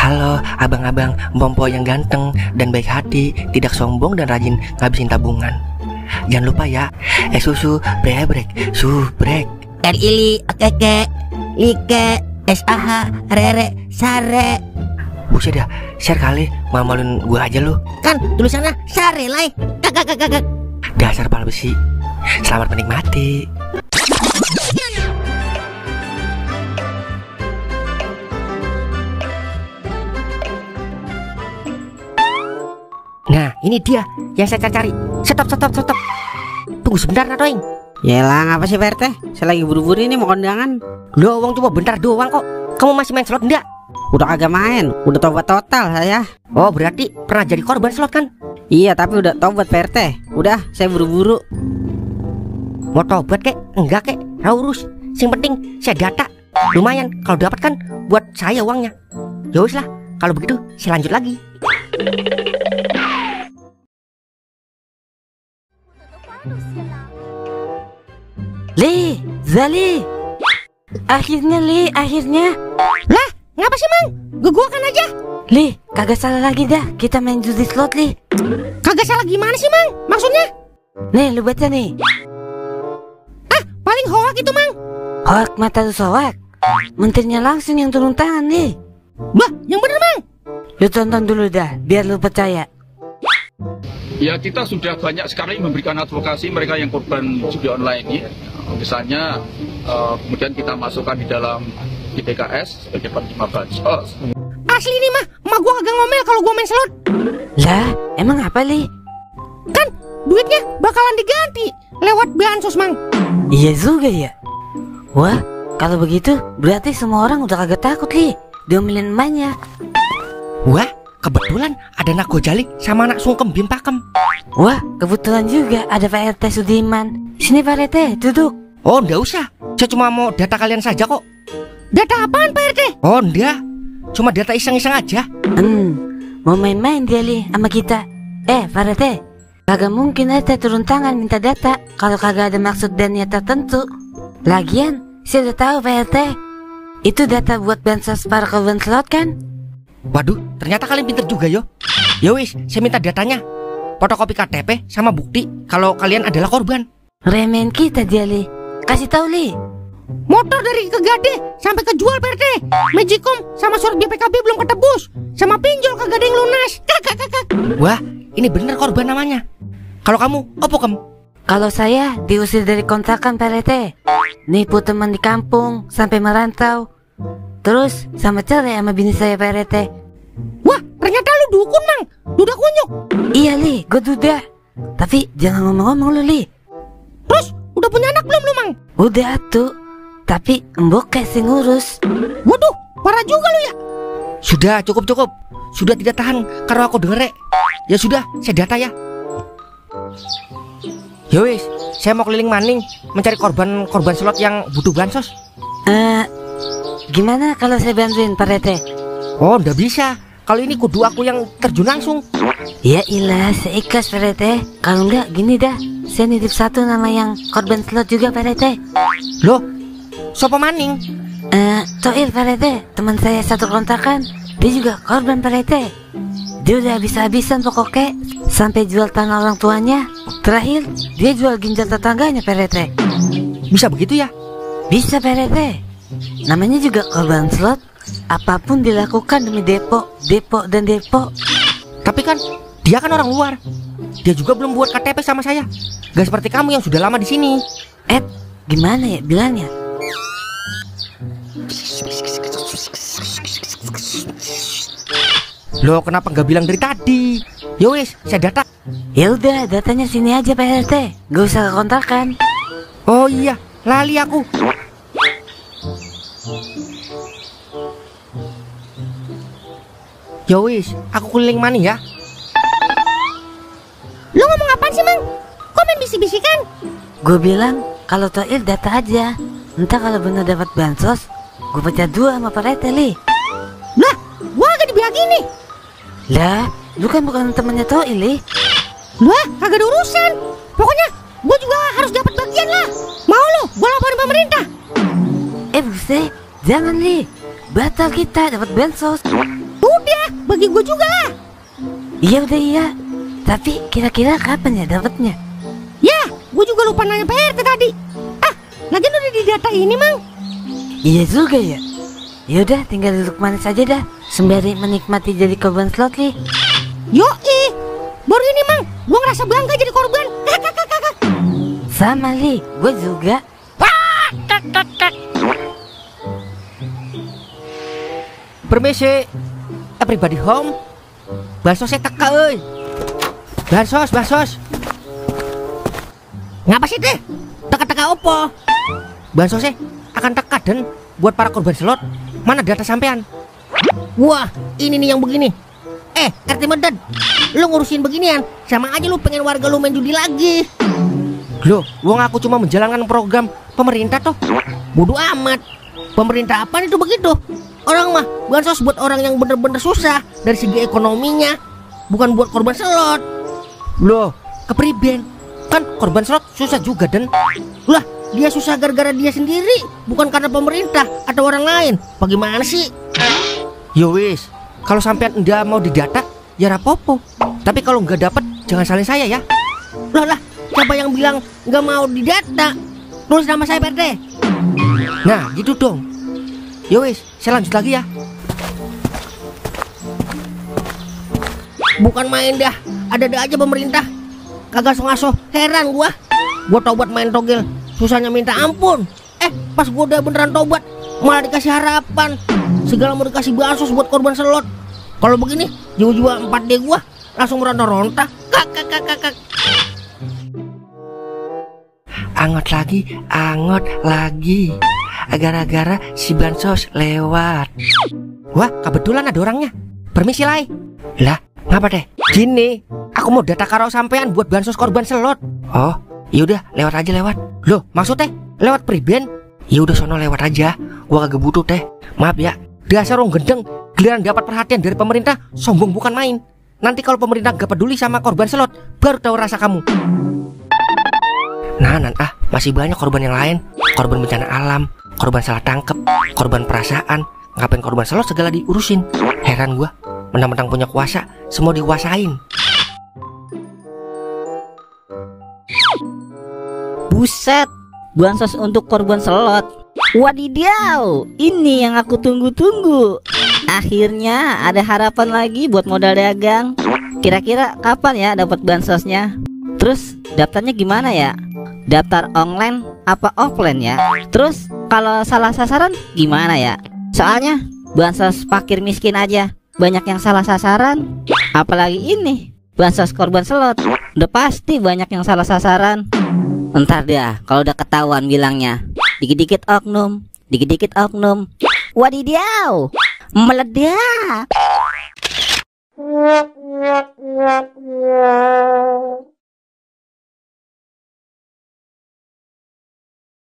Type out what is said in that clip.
Halo abang-abang Bompo yang ganteng dan baik hati, tidak sombong dan rajin ngabisin tabungan. Jangan lupa ya, susu brebrek, subrek. Ili, okeke, like, SAH, rere, sare. Buset dah, share kali, malu-maluin gua aja lu. Kan tulisannya sare lai. Kakak. Dasar pala besi. Selamat menikmati. Nah, ini dia yang saya cari. Stop. Tunggu sebentar, Nadoing. Yalah, ngapa sih Pak RT? Saya lagi buru-buru ini mau kondangan. Loh, uang cuma bentar doang kok. Kamu masih main slot enggak? Udah kagak main, udah tobat total saya. Oh, berarti pernah jadi korban slot kan? Iya, tapi udah tobat Pak RT. Udah, saya buru-buru. Mau tobat kek? Enggak kek, urus. Yang penting saya data. Lumayan, kalau dapat kan buat saya uangnya. Ya wis lah, kalau begitu saya lanjut lagi. Li, Zali. Akhirnya Li, akhirnya. Lah, ngapa sih Mang? Gua kan aja. Li, kagak salah lagi dah. Kita main judi slot Li. Kagak salah gimana sih Mang? Maksudnya? Nih, lu baca nih. Ah, paling hoak itu Mang. Hoak mata lu soak. Menterinya langsung yang turun tangan nih. Bah, yang bener Mang. Lu tonton dulu dah, biar lu percaya. Ya, kita sudah banyak sekali memberikan advokasi mereka yang korban judi online ini. Misalnya, kemudian kita masukkan di dalam IPKS sebagai penerima bansos. Asli nih mah, emak gua kagak ngomel kalau gua main slot. Lah, emang apa Li? Kan duitnya bakalan diganti lewat bansos Mang. Iya juga ya. Wah, kalau begitu berarti semua orang udah kagak takut Li diomelin emaknya. Wah, kebetulan ada anak Gojalik sama anak Sungkem Bim Pakem. Wah, kebetulan juga ada Pak RT Sudiman. Sini Pak RT, duduk. Oh, enggak usah. Saya cuma mau data kalian saja kok. Data apaan Pak RT? Oh, enggak. Cuma data iseng-iseng aja. Mau main-main dia Li sama kita. Pak RT, kagak mungkin RT turun tangan minta data kalau kagak ada maksud dan niat tertentu. Lagian, saya udah tahu Pak RT. Itu data buat bansos para korban slot kan? Waduh, ternyata kalian pinter juga yo. Ya wis, saya minta datanya. Fotokopi KTP sama bukti kalau kalian adalah korban. Remen kita dia Li. Kasih tahu Li. Motor dari Kegade sampai kejual Pak RT. Magicom sama surat BPKB belum ketebus. Sama pinjol kagak ada yang lunas. Kakak. Wah, ini bener korban namanya. Kalau kamu, opo kamu? Kalau saya diusir dari kontrakan Pak RT. Nipu teman di kampung sampai merantau. Terus sama cerai sama bini saya Pak RT. Wah, ternyata lu dukun Mang. Duda kunyuk. Iya Li, gue duda. Tapi jangan ngomong-ngomong lu Li. Terus udah punya anak belum lu Mang? Udah tuh. Tapi mbok kayak sing ngurus. Waduh, parah juga lu ya. Sudah, cukup. Sudah tidak tahan karena aku denger. Ya sudah, saya data ya. Yowis, saya mau keliling maning mencari korban slot yang butuh bansos. Gimana kalau saya bantuin Pak RT? Oh, ndak bisa. Kalau ini kudu aku yang terjun langsung. Ya ilah, saya ikhlas Pak RT. Kalau enggak gini dah, saya nitip satu nama yang korban slot juga Pak RT. Loh, sopo maning? Toil Pak RT, teman saya satu kontrakan. Dia juga korban Pak RT. Dia udah habis-habisan pokoknya, sampai jual tanah orang tuanya. Terakhir, dia jual ginjal tetangganya Pak RT. Bisa begitu ya? Bisa Pak RT. Namanya juga korban slot. Apapun dilakukan demi depo. Tapi kan dia kan orang luar. Dia juga belum buat KTP sama saya. Gak seperti kamu yang sudah lama di sini. Gimana ya bilangnya? Loh, kenapa nggak bilang dari tadi? Yowis, saya data. Ya udah, datanya sini aja Pak RT. Gak usah ke kontrakan. Oh iya, lali aku. Yowis, aku keliling maning ya. Lu ngomong apaan sih Mang? Kok main bisik-bisikan? Gue bilang kalau Toil data aja. Entah kalau bener dapat bansos, gue pecah dua sama Pak RT Li. Lah, gua agak dibilang gini. Lah, lu kan bukan temannya Toil Li. Lah, kagak ada urusan. Pokoknya gua juga harus dapat bagian lah. Mau lu, gua laporin pemerintah. Buset, jangan Li. Batal kita dapat bansos. Udah udah, bagi gue juga lah. Iya udah iya. Tapi kira-kira kapan ya dapatnya? Ya, gue juga lupa nanya Pak RT tadi. Lagian udah di data ini, Mang. Iya juga ya. Yaudah tinggal duduk manis aja dah, sembari menikmati jadi korban slot li. Yoi, baru ini, Mang, gue ngerasa bangga jadi korban. Sama li, gue juga. Permisi, everybody home. Bansosnya teka euy. Bansos. Ngapa sih teh? Teka-teka opo? Bansosnya akan teka dan buat para korban slot. Mana data sampean? Wah, ini nih yang begini. RT Medan, lu ngurusin beginian, sama aja lu pengen warga lu main judi lagi. Loh, wong aku cuma menjalankan program pemerintah toh. Bodoh amat. Pemerintah apa itu begitu? Orang mah bansos buat orang yang bener-bener susah dari segi ekonominya, bukan buat korban slot. Loh, kepriben? Kan korban slot susah juga dan. Lah, dia susah gara-gara dia sendiri, bukan karena pemerintah atau orang lain. Bagaimana sih? Yo wis, kalau sampean ndak mau didata, ya rapopo. Tapi kalau nggak dapat, jangan salin saya ya. Lah, siapa yang bilang nggak mau didata? Tulis nama saya Pak RT. Nah, gitu dong. Yo wis, saya lanjut lagi ya. Bukan main dah, ada-ada aja pemerintah. Kagak ngaso, heran gua. Gua tobat main togel, susahnya minta ampun. Pas gua udah beneran tobat, malah dikasih harapan. Segala mau dikasih bansos buat korban slot. Kalau begini, jiwa-jiwa 4D gua langsung meronta-ronta. Kak. Angot lagi. Gara-gara si bansos lewat. Wah, kebetulan ada orangnya. Permisi lai. Lah, ngapa deh? Gini, aku mau data karo sampean buat bansos korban slot. Oh, yaudah lewat aja lewat. Loh, maksudnya lewat priben? Ya udah sono lewat aja. Gua kagak butuh teh. Maaf ya. Dasar orang gendeng, giliran dapat perhatian dari pemerintah, sombong bukan main. Nanti kalau pemerintah gak peduli sama korban slot, baru tahu rasa kamu. Nah, masih banyak korban yang lain. Korban bencana alam, korban salah tangkep, korban perasaan. Ngapain korban slot segala diurusin? Heran gua, mentang-mentang punya kuasa, semua dikuasain. Buset, bansos untuk korban slot. Wadidaw, ini yang aku tunggu-tunggu. Akhirnya ada harapan lagi buat modal dagang. Kira-kira kapan ya dapat bansosnya? Terus daftarnya gimana ya? Daftar online apa offline ya? Terus kalau salah sasaran gimana ya? Soalnya bansos fakir miskin aja banyak yang salah sasaran. Apalagi ini bansos korban slot, udah pasti banyak yang salah sasaran. Entar dah kalau udah ketahuan bilangnya dikit-dikit oknum. Wadidaw, meledak.